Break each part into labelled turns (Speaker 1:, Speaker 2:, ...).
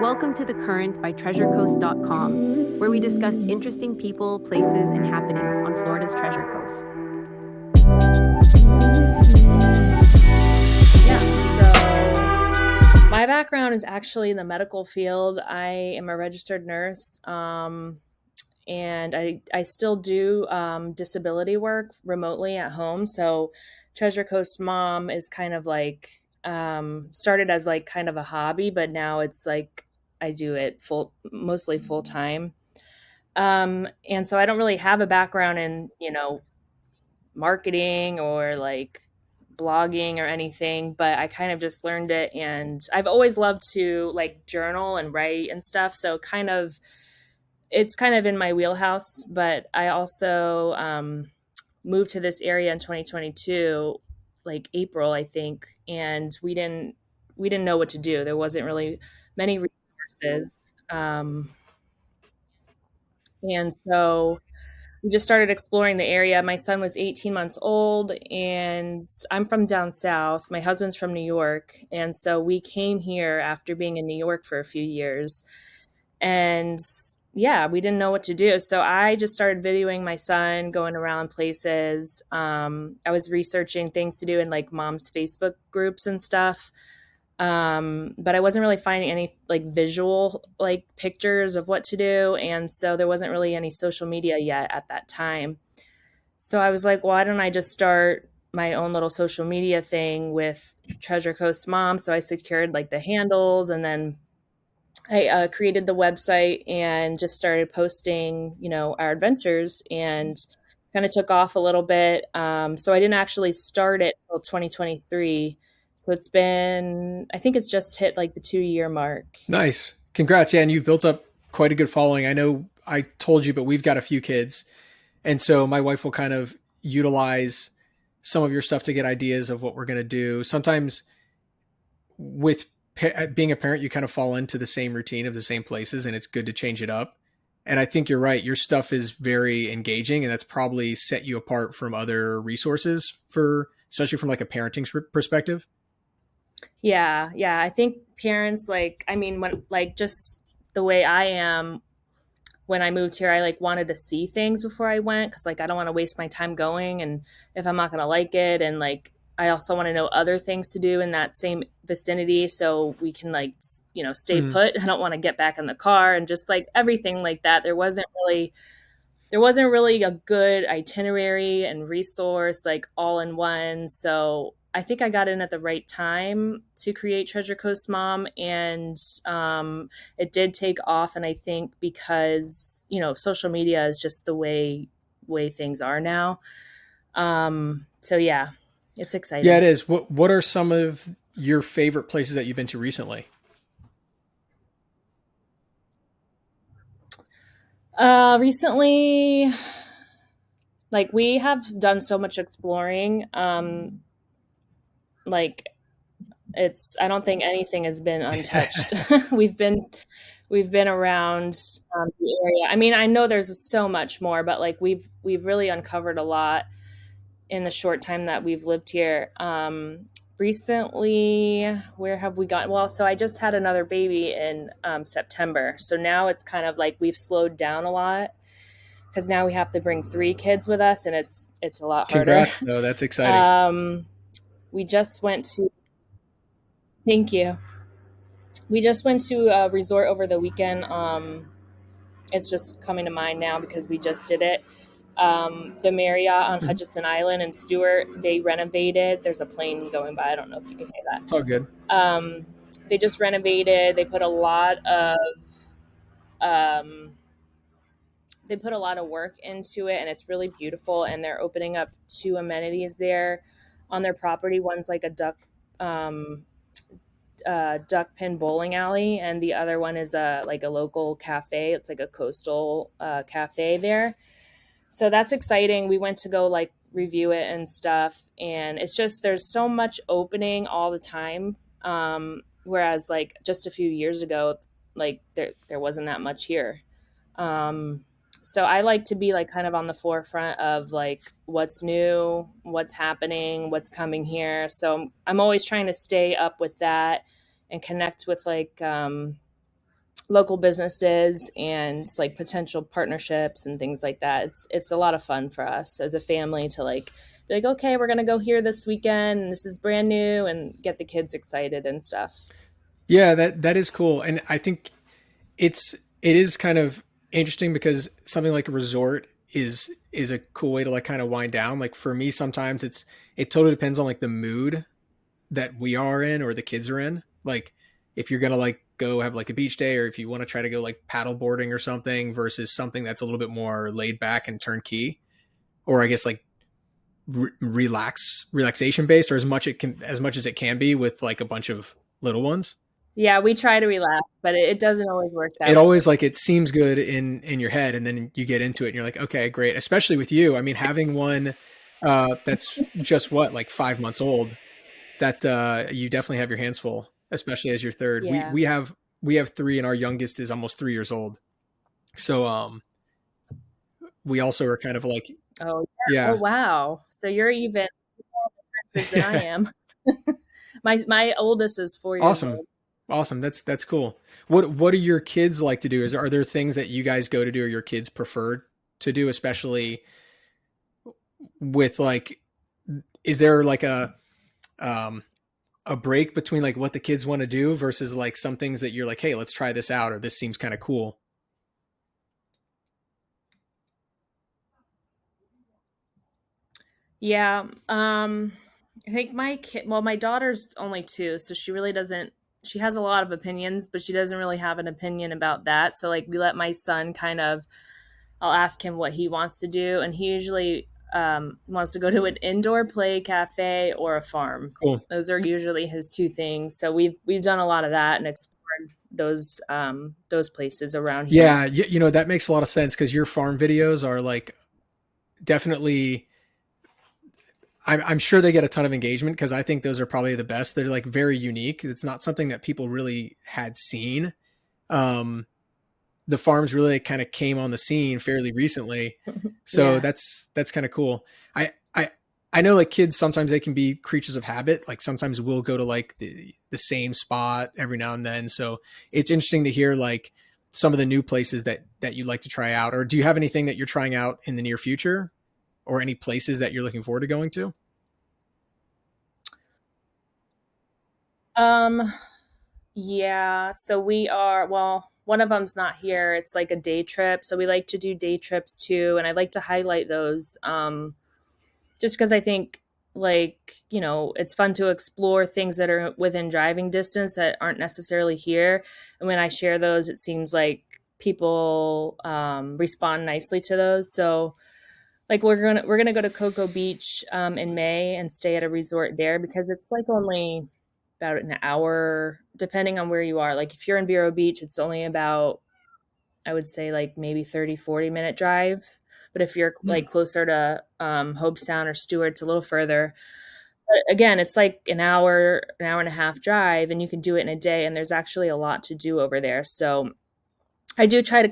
Speaker 1: Welcome to The Current by TreasureCoast.com, where we discuss interesting people, places, and happenings on Florida's Treasure Coast.
Speaker 2: Yeah, so my background is actually in the medical field. I am a registered nurse, and I still do disability work remotely at home. So Treasure Coast Mom is kind of like started as like kind of a hobby, but now it's like I do it mostly full time. And so I don't really have a background in, marketing or like blogging or anything, but I kind of just learned it. And I've always loved to like journal and write and stuff. So it's kind of in my wheelhouse. But I also moved to this area in 2022, like April, I think, and we didn't know what to do. There wasn't really many resources. And so we just started exploring the area. My son was 18 months old, and I'm from down south. My husband's from New York. And so we came here after being in New York for a few years. And yeah, we didn't know what to do. So I just started videoing my son going around places. I was researching things to do in like mom's Facebook groups and stuff. But I wasn't really finding any like visual like pictures of what to do, and so there wasn't really any social media yet at that time. So I was like, why don't I just start my own little social media thing with Treasure Coast Mom? So I secured like the handles, and then I created the website and just started posting, our adventures, and kind of took off a little bit. So I didn't actually start it till 2023. So I think it's just hit like the 2 year mark.
Speaker 3: Nice. Congrats. Yeah, and you've built up quite a good following. I know I told you, but we've got a few kids. And so my wife will kind of utilize some of your stuff to get ideas of what we're going to do. Sometimes with being a parent, you kind of fall into the same routine of the same places, and it's good to change it up. And I think you're right. Your stuff is very engaging, and that's probably set you apart from other resources especially from like a parenting perspective.
Speaker 2: Yeah, yeah. I think parents like, I mean, when like just the way I am, when I moved here, I like wanted to see things before I went because like I don't want to waste my time going, and if I'm not gonna like it, and like I also want to know other things to do in that same vicinity so we can like stay
Speaker 3: Mm.
Speaker 2: put. I don't want to get back in the car and just like everything like that. There wasn't really a good itinerary and resource like all in one. So I think I got in at the right time to create Treasure Coast Mom, and it did take off. And I think because social media is just the way things are now. So yeah, it's
Speaker 3: Yeah,
Speaker 2: exciting.
Speaker 3: it is. What are some of your favorite places that you've been to recently?
Speaker 2: Recently, like we have done so much exploring. Like it's I don't think anything has been untouched. we've been we've been around the area. I mean, I know there's so much more, but like we've really uncovered a lot in the short time that we've lived here. Recently, where have we gone? Well, so I just had another baby in September, so now it's kind of like we've slowed down a lot because now we have to bring 3 kids with us, and it's a lot harder.
Speaker 3: Congrats, though. That's exciting.
Speaker 2: um, we just went to Thank you. We just went to a resort over the weekend. It's just coming to mind now because we just did it. The Marriott on
Speaker 3: Mhm.
Speaker 2: Hutchinson Island in Stewart, they renovated. There's a plane going by. I don't know if you can hear
Speaker 3: It's all good.
Speaker 2: that. They just renovated. Um, they put a lot of work into it, and it's really beautiful. And they're opening up 2 amenities there on their property. One's like a um, duck pin bowling alley, and the other one is a like a local cafe. It's like a coastal cafe there. So that's exciting. We went to go like review it and stuff, and it's just there's so much opening all the time. Whereas like just a few years ago, like there wasn't that much here. Um, so I like to be like kind of on the forefront of like what's new, what's happening, what's coming here. So I'm always trying to stay up with that and connect with like local businesses and like potential partnerships and things like that. It's a lot of fun for us as a family to like be like, okay, we're gonna go here this weekend and this is brand new and get the kids excited and stuff.
Speaker 3: Yeah, that is cool. And I think it is kind of interesting because something like a resort is a cool way to like kind of wind down. Like for me, sometimes it totally depends on like the mood that we are in or the kids are in. Like if you're gonna like go have like a beach day, or if you want to try to go like paddle boarding or something versus something that's a little bit more laid back and turnkey, or I guess like relaxation based, or as much as it can be with like a bunch of little ones.
Speaker 2: Yeah, we try to relax, but it doesn't always work
Speaker 3: It
Speaker 2: that way.
Speaker 3: always like it seems good in your head, and then you get into it and you're like, okay, great. Especially with you, I mean, having one that's just what, like 5 months old, that you definitely have your hands full, especially as your third.
Speaker 2: Yeah.
Speaker 3: We have three, and our youngest is almost 3 years old. So we also are kind of like,
Speaker 2: Oh yeah. Oh
Speaker 3: yeah.
Speaker 2: wow. So you're even more differences than I am. My oldest is 4 years
Speaker 3: Awesome.
Speaker 2: old.
Speaker 3: Awesome. That's cool. What do your kids like to do? Are there things that you guys go to do or your kids prefer to do, especially with like, is there like um a break between like what the kids want to do versus like some things that you're like, hey, let's try this out, or this seems kind of cool?
Speaker 2: Yeah. I think my kid, well, my daughter's only 2, so she really doesn't, she has a lot of opinions, but she doesn't really have an opinion about that. So, like, we let my son kind of, I'll ask him what he wants to do, and he usually wants to go to an indoor play cafe or a farm.
Speaker 3: Cool.
Speaker 2: Those are usually his 2 things. So we've done a lot of that and explored those places around here.
Speaker 3: Yeah, you know, that makes a lot of sense because your farm videos are like definitely, I'm sure they get a ton of engagement because I think those are probably the best. They're like very unique. It's not something that people really had seen. Um, the farms really kind of came on the scene fairly recently, so
Speaker 2: Yeah.
Speaker 3: that's kind of cool. I I I know like kids sometimes they can be creatures of habit. Like sometimes we'll go to like the same spot every now and then. So it's interesting to hear like some of the new places that you like to try out. Or do you have anything that you're trying out in the near future, or any places that you're looking forward to going to?
Speaker 2: Um, yeah, so we are, well, one of them's not here. It's like a day trip. So we like to do day trips too, and I like to highlight those just because I think like, it's fun to explore things that are within driving distance that aren't necessarily here. And when I share those, it seems like people respond nicely to those. So like we're gonna go to Cocoa Beach in May and stay at a resort there because it's like only about an hour, depending on where you are. Like if you're in Vero Beach, it's only about, I would say like maybe 30-40 minute drive. But if you're
Speaker 3: Hmm.
Speaker 2: like closer to Hobestown or Stewart, it's a little further. But again, it's like an hour and a half drive, and you can do it in a day. And there's actually a lot to do over there. So I do try to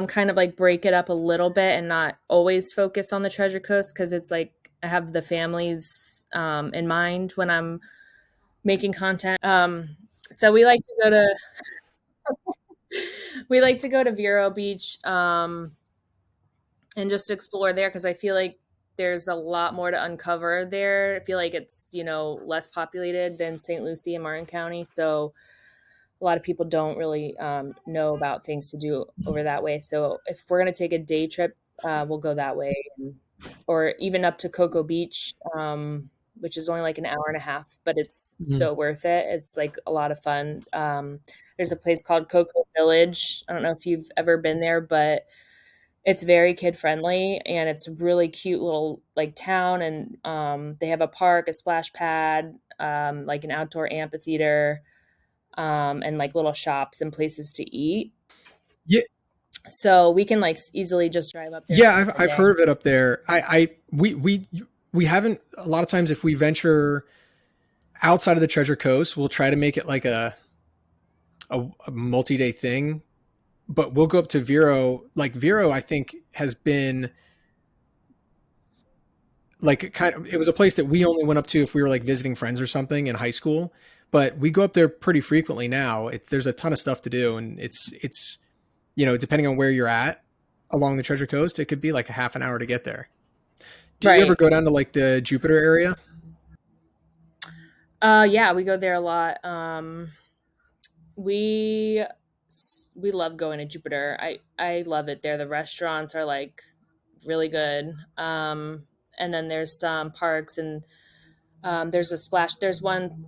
Speaker 2: kind of like break it up a little bit and not always focus on the Treasure Coast because it's like I have the families in mind when I'm making content. So we like to go to Vero Beach and just explore there because I feel like there's a lot more to uncover there. I feel like it's less populated than St. Lucie and Martin County, so a lot of people don't really know about things to do over that way. So if we're gonna take a day trip, we'll go that way, or even up to Cocoa Beach, which is only like an hour and a half, but it's
Speaker 3: Mhm.
Speaker 2: so worth it. It's like a lot of fun. There's a place called Cocoa Village. I don't know if you've ever been there, but it's very kid friendly and it's a really cute little like town. And they have a park, a splash pad, like an outdoor amphitheater, and like little shops and places to eat.
Speaker 3: Yeah,
Speaker 2: So we can like easily just drive up there
Speaker 3: yeah,
Speaker 2: for like a
Speaker 3: I've
Speaker 2: day.
Speaker 3: heard of it up there. We haven't, a lot of times if we venture outside of the Treasure Coast, we'll try to make it like a multi-day thing. But we'll go up to Vero. Like Vero, I think has been like kind of, it was a place that we only went up to if we were like visiting friends or something in high school. but we go up there pretty frequently now. There's a ton of stuff to do, and it's depending on where you're at along the Treasure Coast, it could be like a half an hour to get there. Do you ever
Speaker 2: Right.
Speaker 3: go down to like the Jupiter area?
Speaker 2: Yeah, we go there a lot. We we love going to Jupiter. I love it there. The restaurants are like really good. And then there's some parks and there's a splash. There's one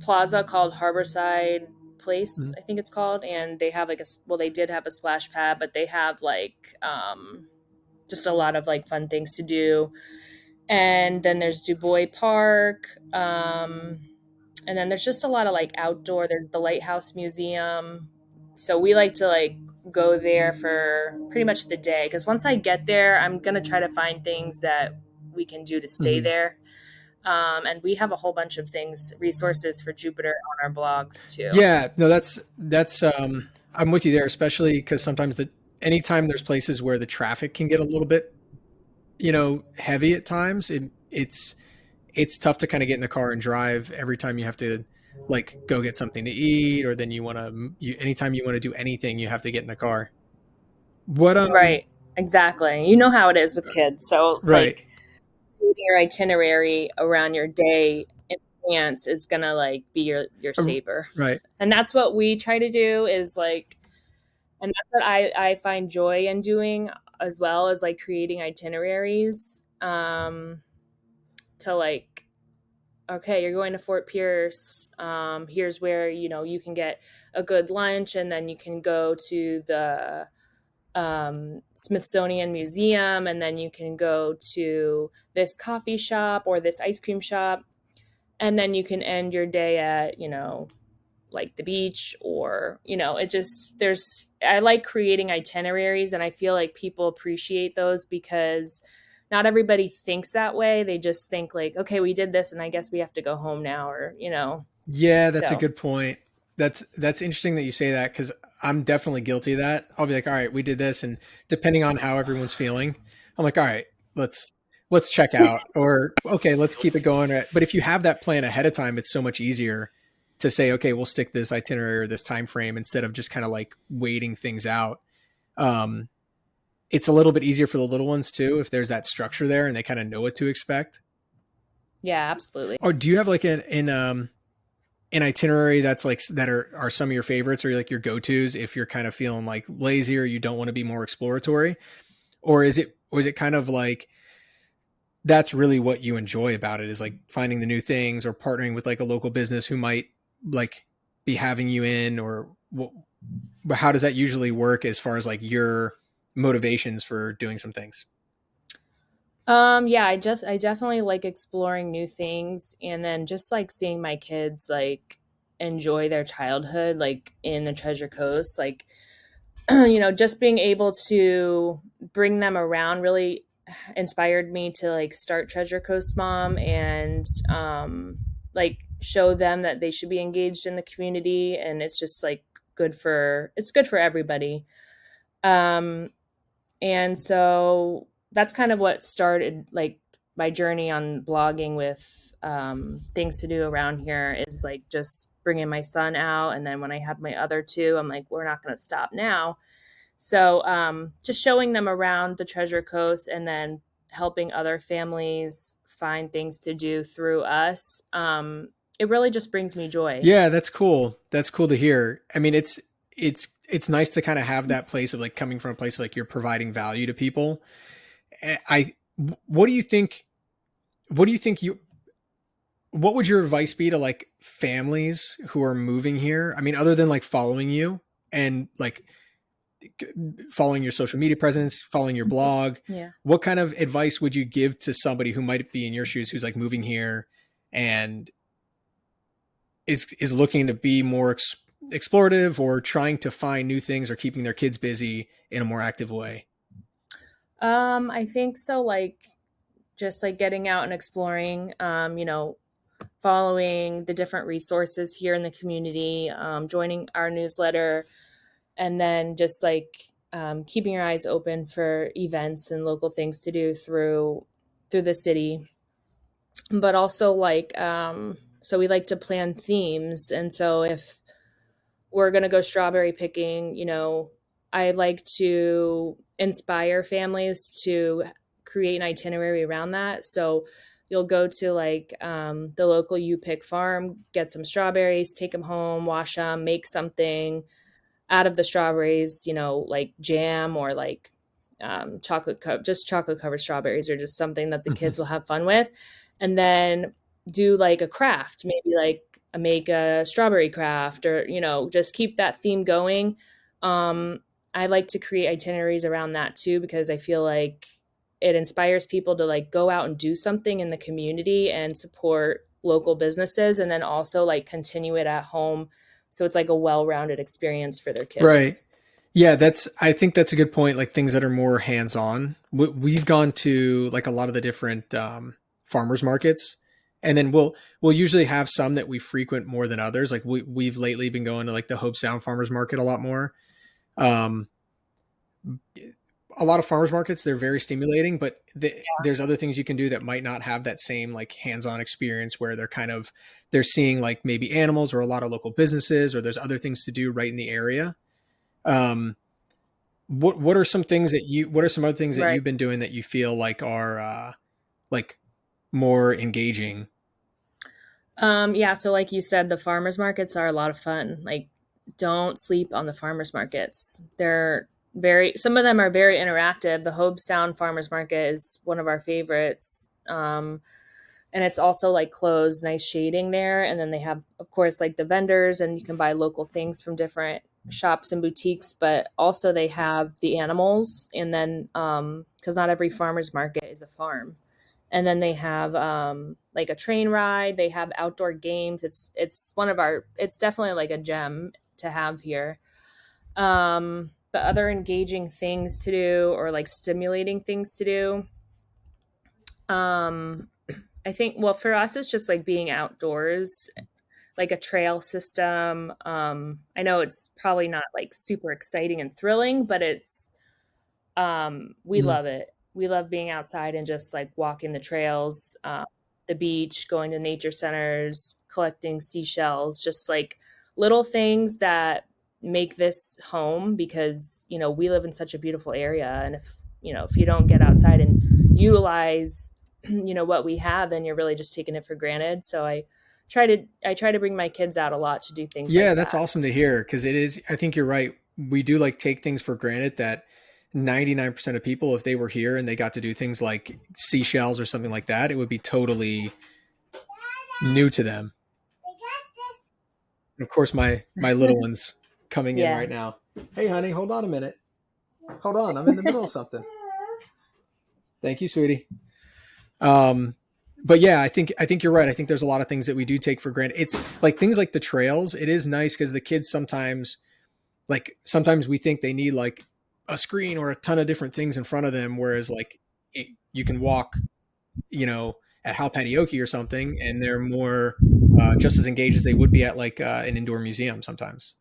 Speaker 2: plaza called Harborside Place,
Speaker 3: Mhm.
Speaker 2: I think it's called, and they have like well, they did have a splash pad, but they have like just a lot of like fun things to do. And then there's Du Bois Park. And then there's just a lot of like outdoor. There's the Lighthouse Museum. So we like to like go there for pretty much the day because once I get there, I'm gonna try to find things that we can do to stay
Speaker 3: Mhm.
Speaker 2: there. And we have a whole bunch of things, resources for Jupiter on our blog too.
Speaker 3: Yeah, no, that's I'm with you there, especially because sometimes anytime there's places where the traffic can get a little bit, heavy at times, it's tough to kind of get in the car and drive every time you have to like go get something to eat, or then anytime you want to do anything, you have to get in the car. What
Speaker 2: Right, exactly. You know how it is with kids. So it's
Speaker 3: right.
Speaker 2: like creating your itinerary around your day in advance is gonna like be your saver.
Speaker 3: Right.
Speaker 2: And that's what we try to do is like and that's what I find joy in doing as well as like creating itineraries to like okay, you're going to Fort Pierce. Here's where you can get a good lunch, and then you can go to the Smithsonian Museum, and then you can go to this coffee shop or this ice cream shop, and then you can end your day at like the beach or it just there's I like creating itineraries, and I feel like people appreciate those because not everybody thinks that way. They just think like, okay, we did this and I guess we have to go home now, or
Speaker 3: Yeah, that's a
Speaker 2: so
Speaker 3: good point. That's interesting that you say that because I'm definitely guilty of that. I'll be like, all right, we did this, and depending on how everyone's feeling, I'm like, all right, let's check out, or okay, let's keep it going. But if you have that plan ahead of time, it's so much easier to say, okay, we'll stick this itinerary or this time frame instead of just kind of like waiting things out. Um, it's a little bit easier for the little ones too if there's that structure there and they kind of know what to expect.
Speaker 2: yeah, absolutely.
Speaker 3: Or do you have like an itinerary that's like that are some of your favorites or like your go-tos if you're kind of feeling like lazy or you don't want to be more exploratory, or is it kind of like that's really what you enjoy about it is like finding the new things or partnering with like a local business who might like be having you in, or how does that usually work as far as like your motivations for doing some things?
Speaker 2: Yeah, I definitely like exploring new things and then just like seeing my kids like enjoy their childhood like in the Treasure Coast, like just being able to bring them around really inspired me to like start Treasure Coast Mom and like show them that they should be engaged in the community, and it's just like it's good for everybody. Um and so that's kind of what started like my journey on blogging with things to do around here is like just bringing my son out. And then when I had my other two, I'm like, we're not going to stop now. So just showing them around the Treasure Coast and then helping other families find things to do through us. It really just brings me joy.
Speaker 3: Yeah, that's cool to hear. I mean, it's nice to kind of have that place of like coming from a place of like you're providing value to people. I what do you think what do you think you what would your advice be to like families who are moving here? I mean, other than like following you and like following your social media presence, following your blog,
Speaker 2: Yeah.
Speaker 3: what kind of advice would you give to somebody who might be in your shoes who's like moving here and is looking to be more explorative or trying to find new things or keeping their kids busy in a more active way?
Speaker 2: I think so. Like just like getting out and exploring, following the different resources here in the community, joining our newsletter, and then just like keeping your eyes open for events and local things to do through the city. But also like So we like to plan themes. And so if we're going to go strawberry picking, I like to inspire families to create an itinerary around that. So you'll go to like the local you pick farm, get some strawberries, take them home, wash them, make something out of the strawberries, like jam or like just chocolate covered strawberries, or just something that the kids will have fun with. And then do like a craft, maybe like make a strawberry craft, or, just keep that theme going. Um, I like to create itineraries around that too, because I feel like it inspires people to like go out and do something in the community and support local businesses, and then also like continue it at home, so it's like a well-rounded experience for their
Speaker 3: Right.
Speaker 2: kids.
Speaker 3: Yeah, I think that's a good point. Like things that are more hands-on. We've gone to like a lot of the different farmers markets, and then we'll usually have some that we frequent more than others. Like we've lately been going to like the Hope Sound Farmers Market a lot more. Um, a lot of farmers markets, they're very stimulating, but there's other things you can do that might not have that same like hands-on experience, where they're seeing like maybe animals or a lot of local businesses, or there's other things to do right in the area. Um, what are some things that what are some other things that
Speaker 2: Right.
Speaker 3: you've been doing that you feel like are like more engaging?
Speaker 2: Yeah, so like you said, the farmers markets are a lot of fun. Like, don't sleep on the farmers markets. Some of them are very interactive. The Hobe Sound Farmers Market is one of our favorites. And it's also like closed, nice shading there. And then they have, of course, like the vendors, and you can buy local things from different shops and boutiques, but also they have the animals. And then, because not every farmer's market is a farm. And then they have like a train ride. They have outdoor games. It's definitely like a gem to have here. But other engaging things to do, or like stimulating things to do, um, I think, well, for us, it's just like being outdoors, like a trail system. I know it's probably not like super exciting and thrilling, but we
Speaker 3: Mhm.
Speaker 2: love it. We love being outside and just like walking the trails, the beach, going to nature centers, collecting seashells, just like little things that make this home, because, we live in such a beautiful area. And if you don't get outside and utilize, what we have, then you're really just taking it for granted. So I try to bring my kids out a lot to do things
Speaker 3: Yeah,
Speaker 2: like
Speaker 3: that's
Speaker 2: that.
Speaker 3: awesome to hear, because it is. I think you're right. We do like take things for granted that 99% of people, if they were here and they got to do things like seashells or something like that, it would be totally new to them. And of course, my little one's coming in
Speaker 2: Yeah.
Speaker 3: right now. Hey, honey, hold on a minute. Hold on, I'm in the middle of something. Thank you, sweetie. Um, but yeah, I think you're right. I think there's a lot of things that we do take for granted. It's like things like the trails. It is nice because the kids sometimes we think they need like a screen or a ton of different things in front of them, whereas like you can walk, at Halpatioki or something, and they're more just as engaged as they would be at like an indoor museum sometimes.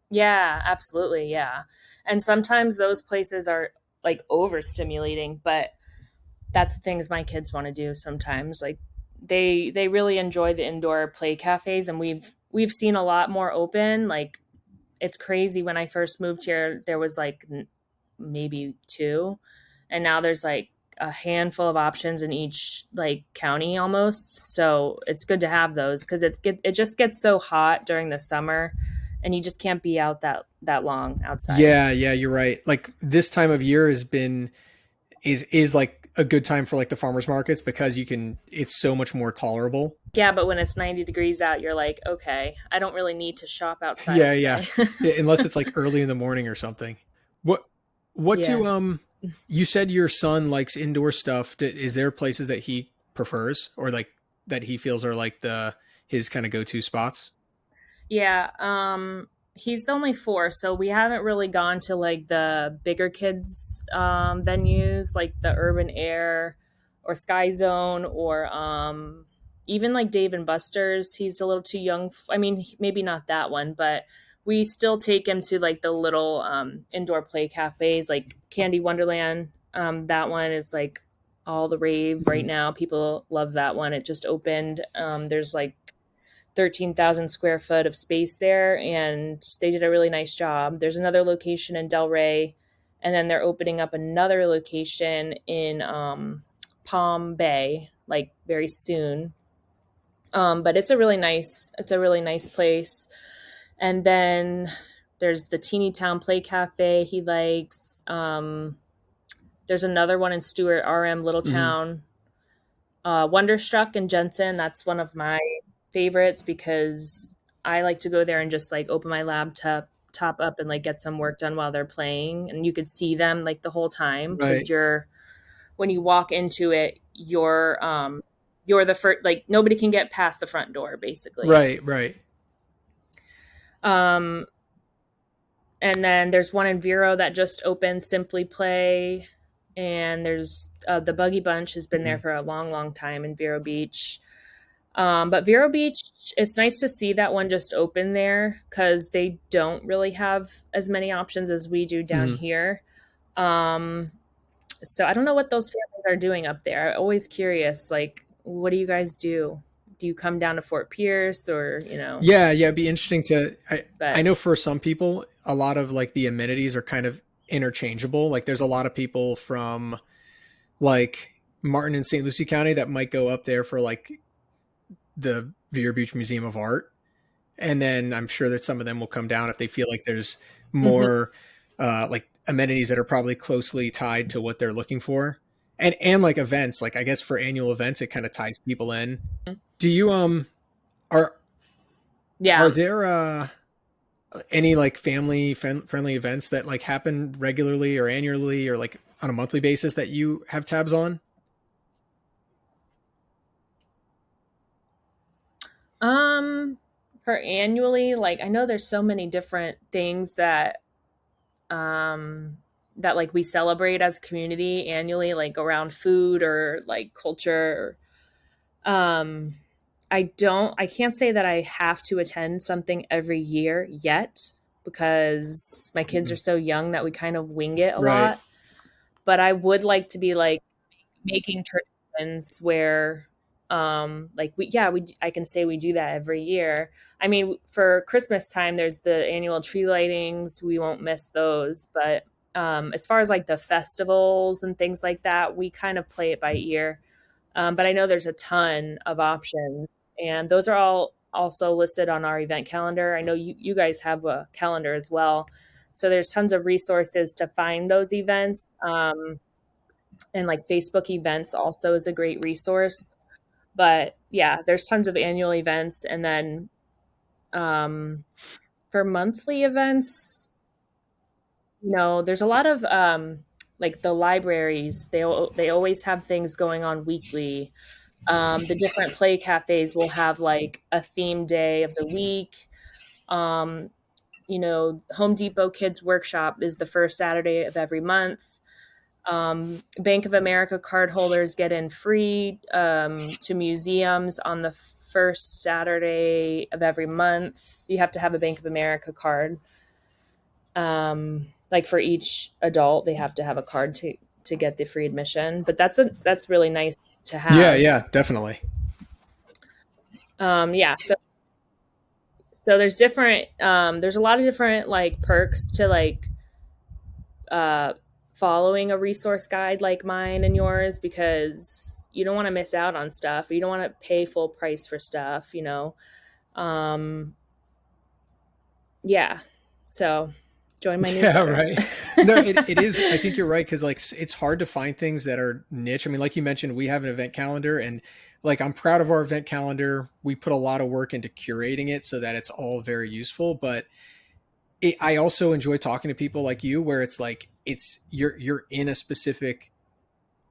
Speaker 2: Yeah, absolutely. Yeah. And sometimes those places are like overstimulating, but that's the things my kids want to do sometimes. Like they really enjoy the indoor play cafes, and we've seen a lot more open. Like, it's crazy, when I first moved here there was like maybe two, and now there's like a handful of options in each like county almost. So it's good to have those, because it just gets so hot during the summer, and you just can't be out that long outside.
Speaker 3: Yeah, you're right. Like this time of year is like a good time for like the farmers markets, because it's so much more tolerable.
Speaker 2: Yeah, but when it's 90 degrees out, you're like, okay, I don't really need to shop outside
Speaker 3: Yeah, yeah.
Speaker 2: today.
Speaker 3: Yeah, unless it's like early in the morning or something. What what
Speaker 2: Yeah.
Speaker 3: do you said your son likes indoor stuff. Is there places that he prefers, or like that he feels are like the his kind of go-to spots?
Speaker 2: Yeah, he's only 4, so we haven't really gone to like the bigger kids venues, like the Urban Air or Sky Zone, or even like Dave and Buster's. He's a little too young. I mean, maybe not that one, but we still take him to like the little indoor play cafes, like Candy Wonderland. That one is like all the rave right now. People love that one. It just opened. There's like 13,000 square foot of space there, and they did a really nice job. There's another location in Delray, and then they're opening up another location in Palm Bay, like very soon. But it's a really nice place. And then there's the Teeny Town Play Cafe he likes. There's another one in Stewart, RM
Speaker 3: Mm-hmm.
Speaker 2: Littletown. Wonderstruck in Jensen, that's one of my favorites because I like to go there and just like open my laptop top up and like get some work done while they're playing, and you could see them like the whole time because
Speaker 3: Right.
Speaker 2: you're when you walk into it, you're the first, like nobody can get past the front door basically.
Speaker 3: Right. Right.
Speaker 2: Um, and then there's one in Vero that just opened, Simply Play, and there's the Buggy Bunch has been there
Speaker 3: Mm-hmm.
Speaker 2: for a long, long time in Vero Beach. But Vero Beach, it's nice to see that one just open there because they don't really have as many options as we do down
Speaker 3: Mm-hmm.
Speaker 2: here. Um, so I don't know what those families are doing up there. I'm always curious, like, what do you guys do? Do you come down to Fort Pierce or,
Speaker 3: Yeah, yeah, it'd be interesting to I
Speaker 2: but
Speaker 3: know for some people a lot of like the amenities are kind of interchangeable. Like there's a lot of people from like Martin and St. Lucie County that might go up there for like the Vero Beach Museum of Art. And then I'm sure that some of them will come down if they feel like there's
Speaker 2: Mhm.
Speaker 3: more like amenities that are probably closely tied to what they're looking for. And like events, like I guess for annual events it kind of ties people in. Do you are are
Speaker 2: Yeah.
Speaker 3: there any like friendly events that like happen regularly or annually or like on a monthly basis that you have tabs on?
Speaker 2: Um, for annually, like I know there's so many different things um that like we celebrate as a community annually, like around food or like culture. Um, I can't say that I have to attend something every year yet because my kids are
Speaker 3: Mhm.
Speaker 2: so young that we kind of wing it a
Speaker 3: Right.
Speaker 2: lot. But I would like to be like making traditions where like we I can say we do that every year. I mean, for Christmas time there's the annual tree lightings, we won't miss those, but as far as like the festivals and things like that, we kind of play it by ear. But I know there's a ton of options, and those are all also listed on our event calendar. I know you guys have a calendar as well, so there's tons of resources to find those events. And like Facebook events also is a great resource. But yeah, there's tons of annual events, and then um, for monthly events, there's a lot of like the libraries. They always have things going on weekly. The different play cafes will have like a theme day of the week. Um, Home Depot Kids Workshop is the first Saturday of every month. Bank of America card holders get in free to museums on the first Saturday of every month. You have to have a Bank of America card. Like for each adult, they have to have a card to get the free admission. But that's really nice to
Speaker 3: Yeah,
Speaker 2: have.
Speaker 3: yeah, definitely.
Speaker 2: Yeah, so there's a lot of different like perks to like uh following a resource guide like mine and yours, because you don't want to miss out on stuff, or you don't want to pay full price for stuff. um yeah, so join my
Speaker 3: Yeah,
Speaker 2: newsletter.
Speaker 3: right. No, it is. I think you're right because like it's hard to find things that are niche. I mean, like you mentioned, we have an event calendar, and like I'm proud of our event calendar. We put a lot of work into curating it so that it's all very useful. But I also enjoy talking to people like you, where it's like you're in a specific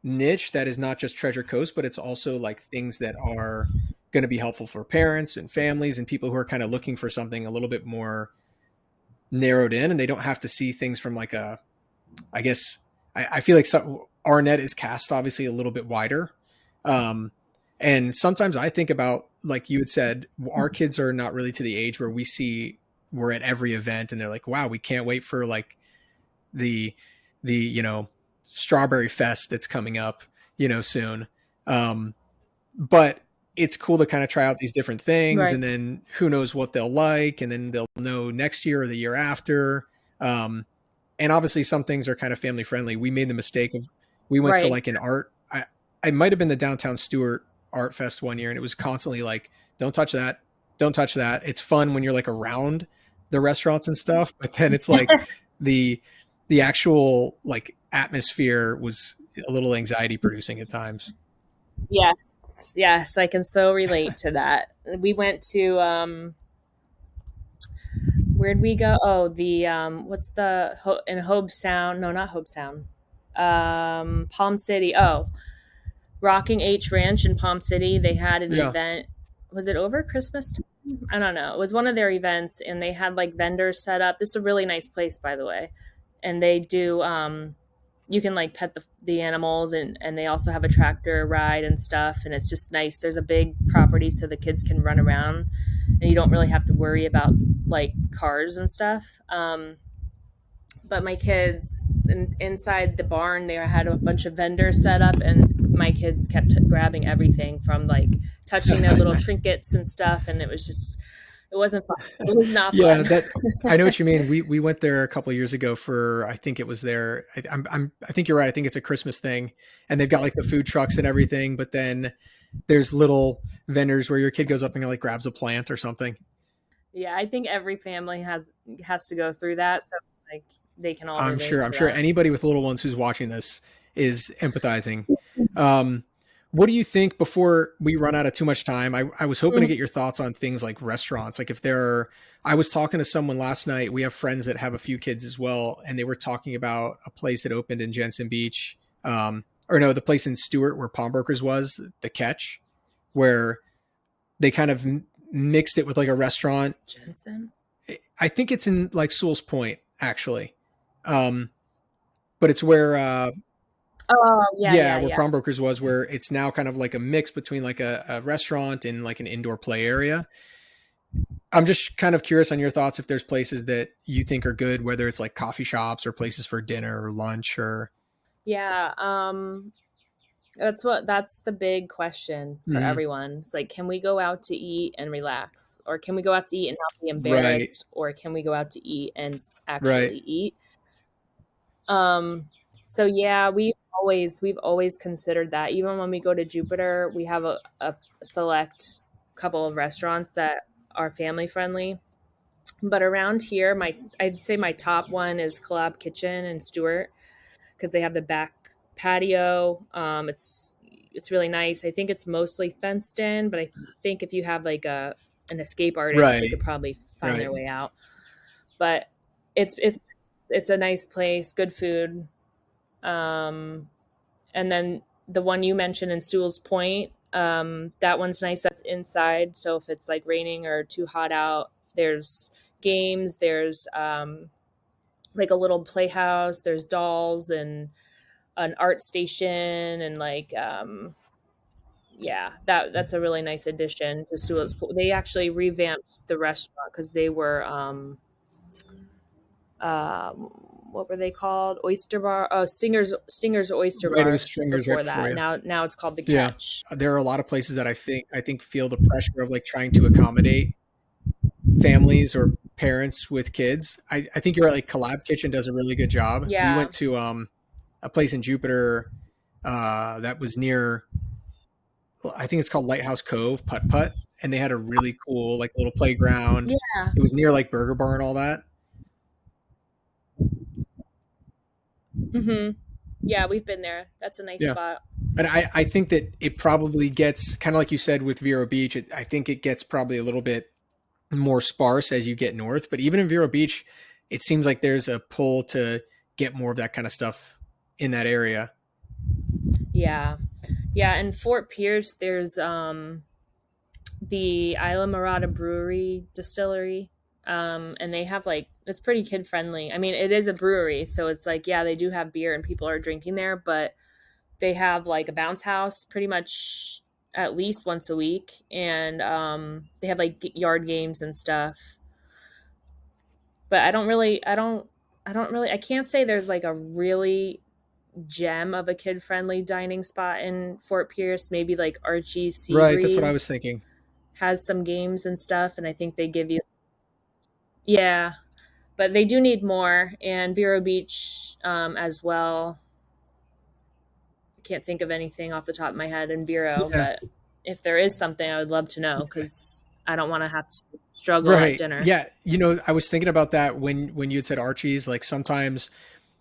Speaker 3: niche that is not just Treasure Coast, but it's also like things that are going to be helpful for parents and families and people who are kind of looking for something a little bit more narrowed in, and they don't have to see things from like I guess I feel like our net is cast obviously a little bit wider. Um, and sometimes I think about, like you had said, our kids are not really to the age where we're at every event and they're like, wow, we can't wait for like the strawberry fest that's coming up soon. Um, but it's cool to kind of try out these different things,
Speaker 2: Right.
Speaker 3: and then who knows what they'll like, and then they'll know next year or the year after. Um, and obviously some things are kind of family friendly. We made the mistake of, we went to
Speaker 2: Right.
Speaker 3: like an art, I might have been the downtown Stewart art fest one year, and it was constantly like, don't touch that, don't touch that. It's fun when you're like around the restaurants and stuff, but then it's like the the actual like atmosphere was a little anxiety producing at times.
Speaker 2: Yes. Yes, I can so relate to that. We went to where'd we go? Oh, the what's the in Hobestown? No, not Hobestown. Palm City. Oh, Rocking H Ranch in Palm City. They had an
Speaker 3: Yeah.
Speaker 2: event. Was it over Christmas time? I don't know. It was one of their events, and they had like vendors set up. This is a really nice place, by the way. And they do you can like pet the animals, and they also have a tractor ride and stuff, and it's just nice. There's a big property so the kids can run around, and you don't really have to worry about like cars and stuff. But my kids inside the barn, they had a bunch of vendors set up, and my kids kept grabbing everything from like touching their little trinkets and stuff, and it wasn't fun. It was not
Speaker 3: Yeah,
Speaker 2: fun.
Speaker 3: that I know what you mean. We went there a couple of years ago for, I think it was there. I think you're right. I think it's a Christmas thing, and they've got like the food trucks and everything. But then there's little vendors where your kid goes up and like grabs a plant or something.
Speaker 2: Yeah, I think every family has to go through that, so like they can all
Speaker 3: I'm sure.
Speaker 2: relate
Speaker 3: I'm
Speaker 2: to
Speaker 3: sure
Speaker 2: that.
Speaker 3: anybody with little ones who's watching this is empathizing. Um, what do you think, before we run out of too much time? I was hoping to
Speaker 2: Mm,
Speaker 3: get your thoughts on things like restaurants. Like if there are, I was talking to someone last night. We have friends that have a few kids as well, and they were talking about a place that opened in Jensen Beach, or no, the place in Stewart where Pawnbrokers was, the Catch, where they kind of mixed it with like a restaurant.
Speaker 2: Jensen.
Speaker 3: I think it's in like Sewell's Point, actually. Um, but it's where
Speaker 2: Oh yeah,
Speaker 3: yeah,
Speaker 2: yeah,
Speaker 3: where
Speaker 2: yeah.
Speaker 3: Pawnbrokers was, where it's now kind of like a mix between like a restaurant and like an indoor play area. I'm just kind of curious on your thoughts, if there's places that you think are good, whether it's like coffee shops or places for dinner or lunch or.
Speaker 2: Yeah, that's the big question for
Speaker 3: Mhm.
Speaker 2: everyone. It's like, can we go out to eat and relax, or can we go out to eat and not be
Speaker 3: Right,
Speaker 2: embarrassed, or can we go out to eat and
Speaker 3: right,
Speaker 2: actually eat? Um, so yeah, we've always considered that. Even when we go to Jupiter, we have a select couple of restaurants that are family friendly. But around here, my I'd say my top one is Collab Kitchen in Stewart, because they have the back patio. It's really nice. I think it's mostly fenced in, but I think if you have like an escape artist, they
Speaker 3: right,
Speaker 2: could probably find
Speaker 3: right.
Speaker 2: their way out. But it's it's a nice place, good food. Um, and then the one you mentioned in Sewell's Point, that one's nice. That's inside, so if it's like raining or too hot out, there's games. There's like a little playhouse. There's dolls and an art station, and like yeah, that's a really nice addition to Sewell's. They actually revamped the restaurant because they were um, what were they called? Oyster Bar. Oh, Stinger's Oyster
Speaker 3: Right, it was
Speaker 2: Bar
Speaker 3: Stringers right
Speaker 2: before
Speaker 3: before
Speaker 2: that.
Speaker 3: you.
Speaker 2: Now it's called the
Speaker 3: Yeah,
Speaker 2: Catch.
Speaker 3: there are a lot of places that I think feel the pressure of like trying to accommodate families or parents with kids. I think you're right. Like Collab Kitchen does a really good job. We
Speaker 2: Yeah.
Speaker 3: went to a place in Jupiter that was near, I think it's called Lighthouse Cove Putt Putt, and they had a really cool like little playground.
Speaker 2: Yeah.
Speaker 3: It was near like Burger Bar and all that.
Speaker 2: Mhm. Yeah, we've been there. That's a nice
Speaker 3: Yeah,
Speaker 2: spot.
Speaker 3: and I think that it probably gets kind of like you said with Vero Beach. I think it gets probably a little bit more sparse as you get north, but even in Vero Beach, it seems like there's a pull to get more of that kind of stuff in that area.
Speaker 2: Yeah. Yeah, in Fort Pierce there's the Isla Morada Brewery Distillery. And they have like it's pretty kid friendly. I mean, it is a brewery, so it's like yeah, they do have beer and people are drinking there, but they have like a bounce house pretty much at least once a week, and they have like yard games and stuff. But I don't really I can't say there's like a really gem of a kid-friendly dining spot in Fort Pierce. Maybe like Archie's Sea
Speaker 3: Right. That's what I was
Speaker 2: Breeze
Speaker 3: thinking.
Speaker 2: has some games and stuff, and I think they give you, yeah, but they do need more. And Vero Beach as well. I can't think of anything off the top of my head in Vero,
Speaker 3: Yeah.
Speaker 2: but if there is something, I would love to know, because I don't want to have to struggle at
Speaker 3: Right.
Speaker 2: dinner.
Speaker 3: Yeah. I was thinking about that when you had said Archie's. Like sometimes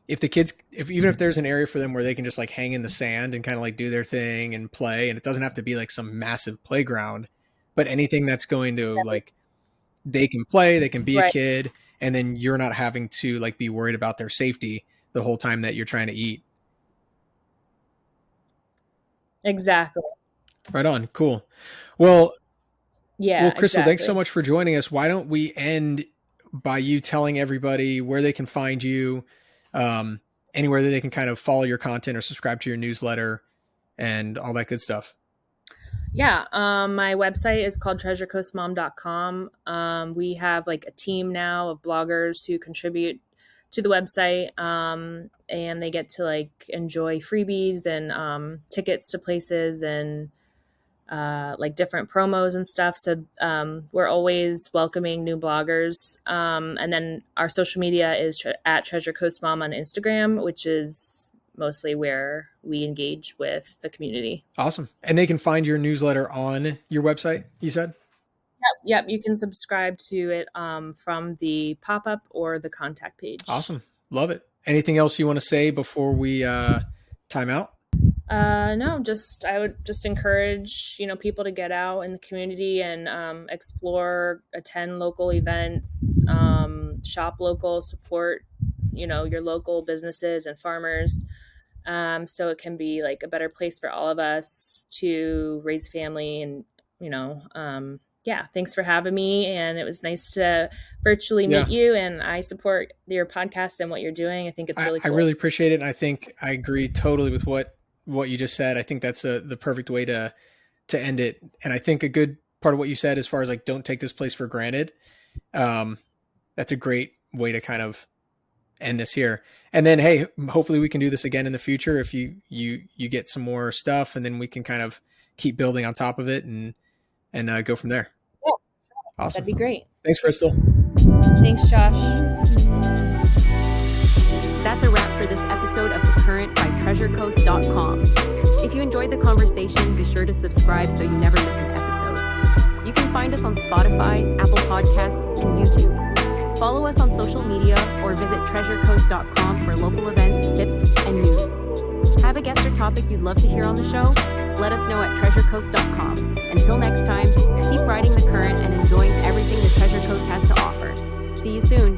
Speaker 3: if the kids, if even if there's an area for them where they can just like hang in the sand and kind of like do their thing and play, and it doesn't have to be like some massive playground, but anything that's going to like they can play, they can be a
Speaker 2: Right.
Speaker 3: kid, and then you're not having to like be worried about their safety the whole time that you're trying to eat.
Speaker 2: Exactly.
Speaker 3: Right on. Cool. Well,
Speaker 2: Yeah,
Speaker 3: Crystal, thanks so
Speaker 2: exactly.
Speaker 3: much for joining us. Why don't we end by you telling everybody where they can find you, um, anywhere that they can kind of follow your content or subscribe to your newsletter and all that good stuff.
Speaker 2: Yeah, my website is called treasurecoastmom.com. We have like a team now of bloggers who contribute to the website, and they get to like enjoy freebies and tickets to places and like different promos and stuff. So we're always welcoming new bloggers. And then our social media is at Treasure Coast Mom on Instagram, which is mostly where we engage with the community.
Speaker 3: Awesome. And they can find your newsletter on your website, you said?
Speaker 2: Yep, you can subscribe to it from the pop-up or the contact page.
Speaker 3: Awesome. Love it. Anything else you want to say before we time out?
Speaker 2: No, I would just encourage, people to get out in the community and explore, attend local events, shop local, support, your local businesses and farmers. So it can be like a better place for all of us to raise family. And, yeah, thanks for having me. And it was nice to virtually meet you. And I support your podcast and what you're doing. I think it's really cool.
Speaker 3: I really appreciate it. And I think I agree totally with what you just said. I think that's the perfect way to end it. And I think a good part of what you said, as far as like, don't take this place for granted. That's a great way to kind of end this here. And then, hey, hopefully we can do this again in the future if you get some more stuff, and then we can kind of keep building on top of it and go from there.
Speaker 2: Yeah,
Speaker 3: awesome.
Speaker 2: That'd be great.
Speaker 3: Thanks, Crystal.
Speaker 2: Thanks, Josh.
Speaker 1: That's a wrap for this episode of The Current by TreasureCoast.com. If you enjoyed the conversation, be sure to subscribe so you never miss an episode. You can find us on Spotify, Apple Podcasts, and YouTube. Follow us on social media or visit TreasureCoast.com for local events, tips, and news. Have a guest or topic you'd love to hear on the show? Let us know at TreasureCoast.com. Until next time, keep riding the current and enjoying everything the Treasure Coast has to offer. See you soon.